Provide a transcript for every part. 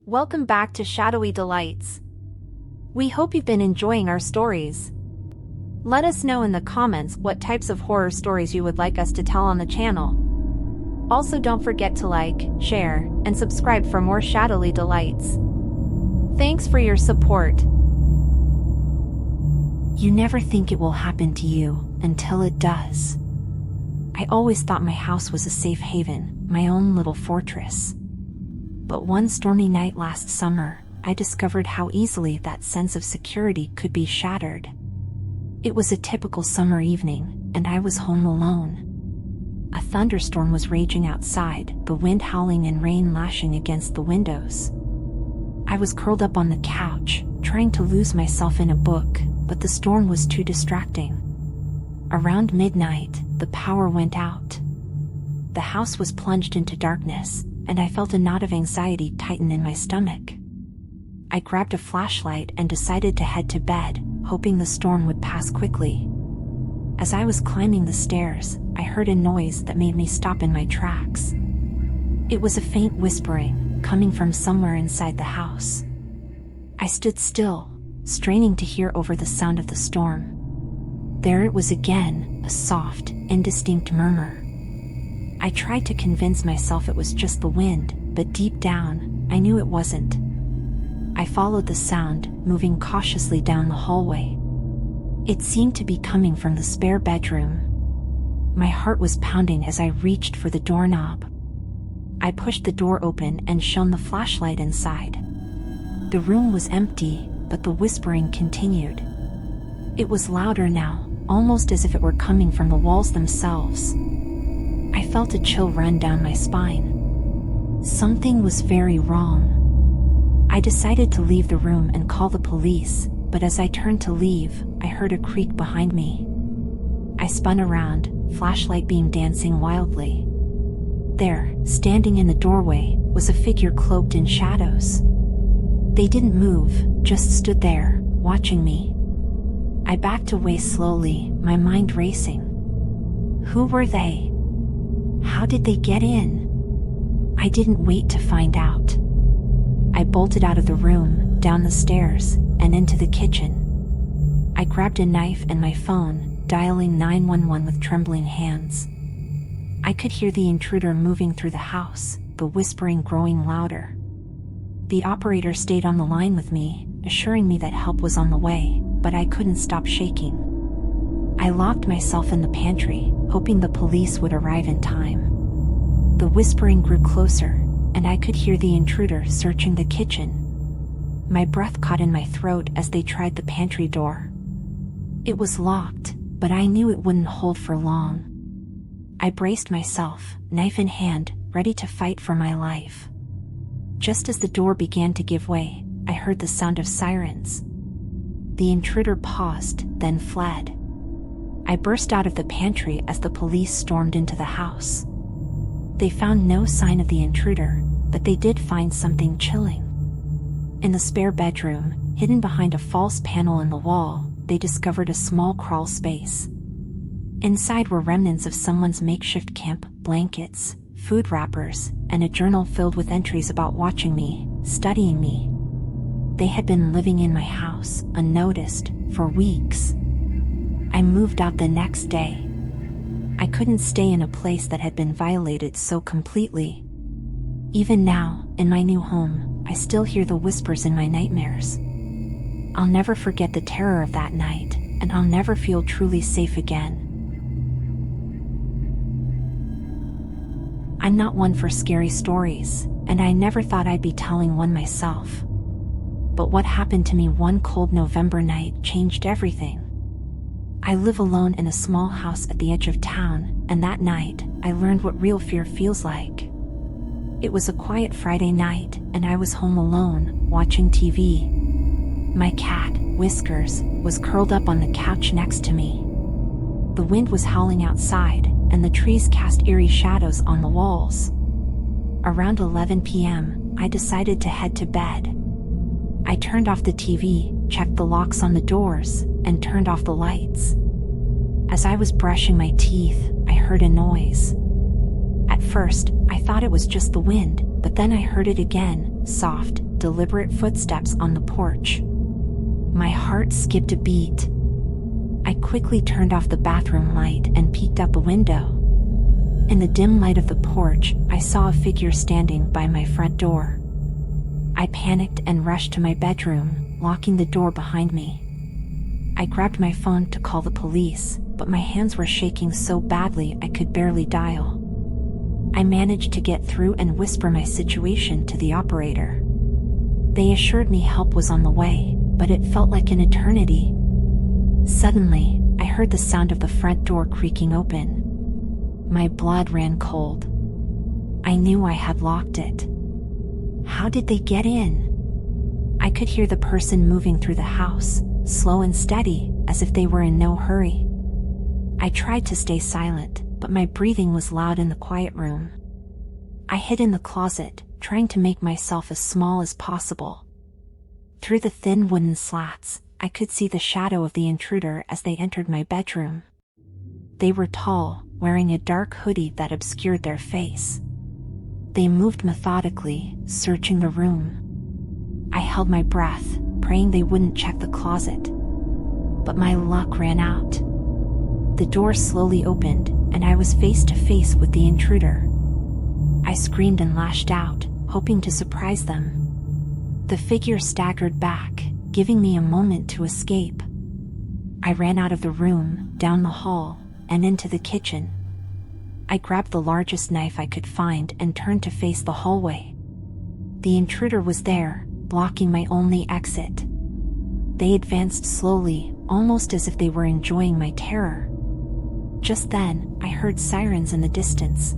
Welcome back to Shadowy Delights. We hope you've been enjoying our stories. Let us know in the comments what types of horror stories you would like us to tell on the channel. Also, don't forget to like, share, and subscribe for more Shadowy Delights. Thanks for your support. You never think it will happen to you until it does. I always thought my house was a safe haven, my own little fortress. But one stormy night last summer, I discovered how easily that sense of security could be shattered. It was a typical summer evening, and I was home alone. A thunderstorm was raging outside, the wind howling and rain lashing against the windows. I was curled up on the couch, trying to lose myself in a book, but the storm was too distracting. Around midnight, the power went out. The house was plunged into darkness, and I felt a knot of anxiety tighten in my stomach. I grabbed a flashlight and decided to head to bed, hoping the storm would pass quickly. As I was climbing the stairs, I heard a noise that made me stop in my tracks. It was a faint whispering, coming from somewhere inside the house. I stood still, straining to hear over the sound of the storm. There it was again, a soft, indistinct murmur. I tried to convince myself it was just the wind, but deep down, I knew it wasn't. I followed the sound, moving cautiously down the hallway. It seemed to be coming from the spare bedroom. My heart was pounding as I reached for the doorknob. I pushed the door open and shone the flashlight inside. The room was empty, but the whispering continued. It was louder now, almost as if it were coming from the walls themselves. I felt a chill run down my spine. Something was very wrong. I decided to leave the room and call the police, but as I turned to leave, I heard a creak behind me. I spun around, flashlight beam dancing wildly. There, standing in the doorway, was a figure cloaked in shadows. They didn't move, just stood there, watching me. I backed away slowly, my mind racing. Who were they? How did they get in? I didn't wait to find out. I bolted out of the room, down the stairs, and into the kitchen. I grabbed a knife and my phone, dialing 911 with trembling hands. I could hear the intruder moving through the house, the whispering growing louder. The operator stayed on the line with me, assuring me that help was on the way, but I couldn't stop shaking. I locked myself in the pantry, hoping the police would arrive in time. The whispering grew closer, and I could hear the intruder searching the kitchen. My breath caught in my throat as they tried the pantry door. It was locked, but I knew it wouldn't hold for long. I braced myself, knife in hand, ready to fight for my life. Just as the door began to give way, I heard the sound of sirens. The intruder paused, then fled. I burst out of the pantry as the police stormed into the house. They found no sign of the intruder, but they did find something chilling. In the spare bedroom, hidden behind a false panel in the wall, they discovered a small crawl space. Inside were remnants of someone's makeshift camp, blankets, food wrappers, and a journal filled with entries about watching me, studying me. They had been living in my house, unnoticed, for weeks. I moved out the next day. I couldn't stay in a place that had been violated so completely. Even now, in my new home, I still hear the whispers in my nightmares. I'll never forget the terror of that night, and I'll never feel truly safe again. I'm not one for scary stories, and I never thought I'd be telling one myself. But what happened to me one cold November night changed everything. I live alone in a small house at the edge of town, and that night, I learned what real fear feels like. It was a quiet Friday night, and I was home alone, watching TV. My cat, Whiskers, was curled up on the couch next to me. The wind was howling outside, and the trees cast eerie shadows on the walls. Around 11 p.m., I decided to head to bed. I turned off the TV, checked the locks on the doors, and turned off the lights. As I was brushing my teeth, I heard a noise. At first, I thought it was just the wind, but then I heard it again, soft, deliberate footsteps on the porch. My heart skipped a beat. I quickly turned off the bathroom light and peeked out the window. In the dim light of the porch, I saw a figure standing by my front door. I panicked and rushed to my bedroom, locking the door behind me. I grabbed my phone to call the police, but my hands were shaking so badly I could barely dial. I managed to get through and whisper my situation to the operator. They assured me help was on the way, but it felt like an eternity. Suddenly, I heard the sound of the front door creaking open. My blood ran cold. I knew I had locked it. How did they get in? I could hear the person moving through the house, slow and steady, as if they were in no hurry. I tried to stay silent, but my breathing was loud in the quiet room. I hid in the closet, trying to make myself as small as possible. Through the thin wooden slats, I could see the shadow of the intruder as they entered my bedroom. They were tall, wearing a dark hoodie that obscured their face. They moved methodically, searching the room. I held my breath, praying they wouldn't check the closet. But my luck ran out. The door slowly opened, and I was face to face with the intruder. I screamed and lashed out, hoping to surprise them. The figure staggered back, giving me a moment to escape. I ran out of the room, down the hall, and into the kitchen. I grabbed the largest knife I could find and turned to face the hallway. The intruder was there, blocking my only exit. They advanced slowly, almost as if they were enjoying my terror. Just then, I heard sirens in the distance.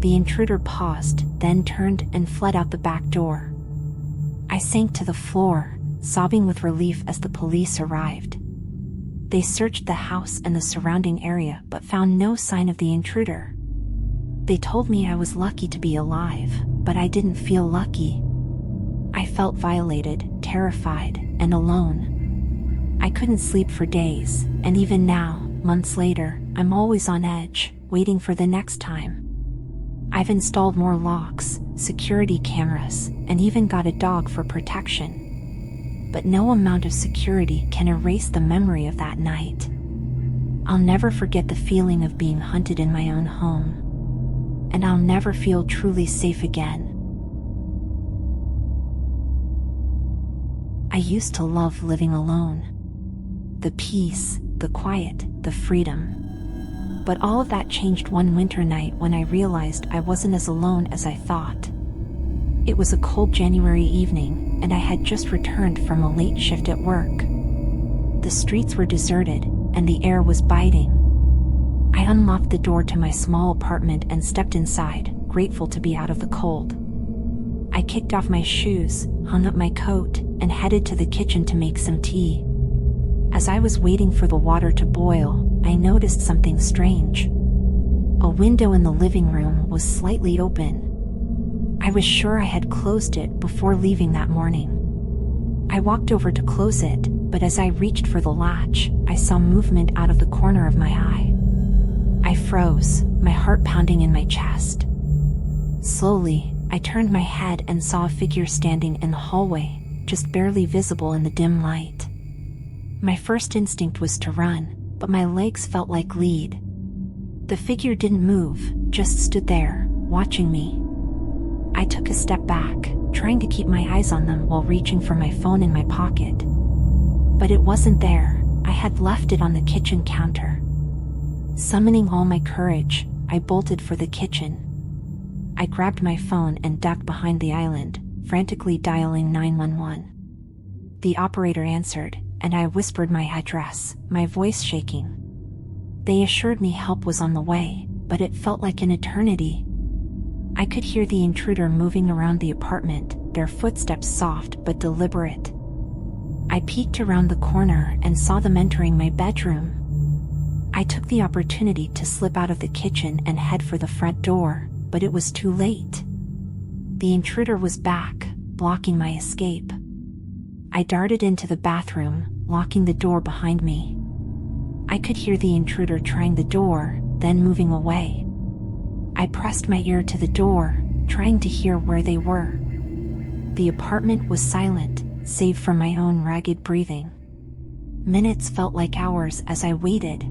The intruder paused, then turned and fled out the back door. I sank to the floor, sobbing with relief as the police arrived. They searched the house and the surrounding area but found no sign of the intruder. They told me I was lucky to be alive, but I didn't feel lucky. I felt violated, terrified, and alone. I couldn't sleep for days, and even now, months later, I'm always on edge, waiting for the next time. I've installed more locks, security cameras, and even got a dog for protection. But no amount of security can erase the memory of that night. I'll never forget the feeling of being hunted in my own home. And I'll never feel truly safe again. I used to love living alone. The peace, the quiet, the freedom. But all of that changed one winter night when I realized I wasn't as alone as I thought. It was a cold January evening, and I had just returned from a late shift at work. The streets were deserted, and the air was biting. I unlocked the door to my small apartment and stepped inside, grateful to be out of the cold. I kicked off my shoes, hung up my coat, and headed to the kitchen to make some tea. As I was waiting for the water to boil, I noticed something strange. A window in the living room was slightly open. I was sure I had closed it before leaving that morning. I walked over to close it, but as I reached for the latch, I saw movement out of the corner of my eye. I froze, my heart pounding in my chest. Slowly, I turned my head and saw a figure standing in the hallway, just barely visible in the dim light. My first instinct was to run, but my legs felt like lead. The figure didn't move, just stood there, watching me. I took a step back, trying to keep my eyes on them while reaching for my phone in my pocket. But it wasn't there. I had left it on the kitchen counter. Summoning all my courage, I bolted for the kitchen. I grabbed my phone and ducked behind the island, frantically dialing 911. The operator answered, and I whispered my address, my voice shaking. They assured me help was on the way, but it felt like an eternity. I could hear the intruder moving around the apartment, their footsteps soft but deliberate. I peeked around the corner and saw them entering my bedroom. I took the opportunity to slip out of the kitchen and head for the front door, but it was too late. The intruder was back, blocking my escape. I darted into the bathroom, locking the door behind me. I could hear the intruder trying the door, then moving away. I pressed my ear to the door, trying to hear where they were. The apartment was silent, save for my own ragged breathing. Minutes felt like hours as I waited.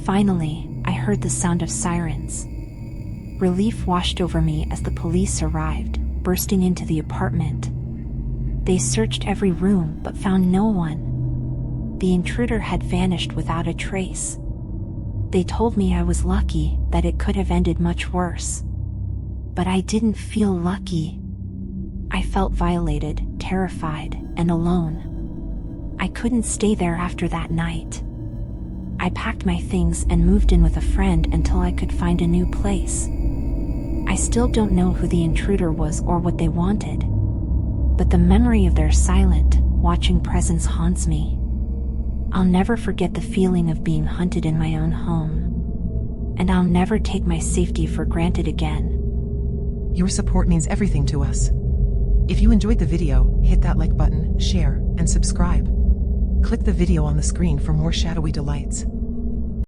Finally, I heard the sound of sirens. Relief washed over me as the police arrived, bursting into the apartment. They searched every room but found no one. The intruder had vanished without a trace. They told me I was lucky, that it could have ended much worse. But I didn't feel lucky. I felt violated, terrified, and alone. I couldn't stay there after that night. I packed my things and moved in with a friend until I could find a new place. I still don't know who the intruder was or what they wanted. But the memory of their silent, watching presence haunts me. I'll never forget the feeling of being hunted in my own home. And I'll never take my safety for granted again. Your support means everything to us. If you enjoyed the video, hit that like button, share, and subscribe. Click the video on the screen for more shadowy delights.